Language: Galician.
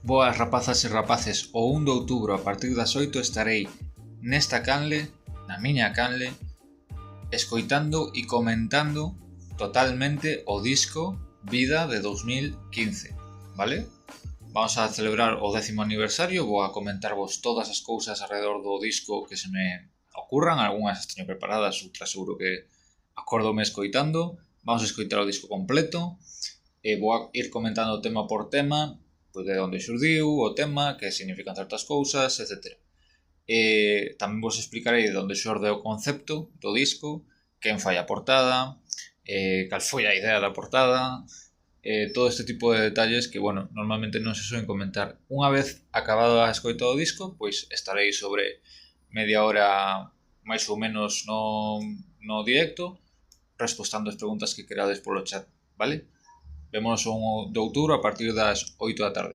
Boas rapazas e rapaces, o 1 de outubro a partir das 8 estarei nesta canle, na miña canle, escoitando e comentando totalmente o disco Vida de 2015, vale? Vamos a celebrar o 10º aniversario, vou a comentarvos todas as cousas alrededor do disco que se me ocurran, algunhas as teño preparadas, outras seguro que acórdome escoitando. Vamos a escoitar o disco completo e vou a ir comentando tema por tema, pois de onde xurdiu o tema, que significan certas cousas, etc. Tamén vos explicarei de onde xorde o concepto do disco, quen fai a portada, cal foi a idea da portada, todo este tipo de detalles que, bueno, normalmente non se soen comentar. Unha vez acabado a escoita do disco, pois estarei sobre media hora máis ou menos no directo, respostando as preguntas que querades polo chat, vale? Vémonos o 1 de outubro a partir das 8 da tarde.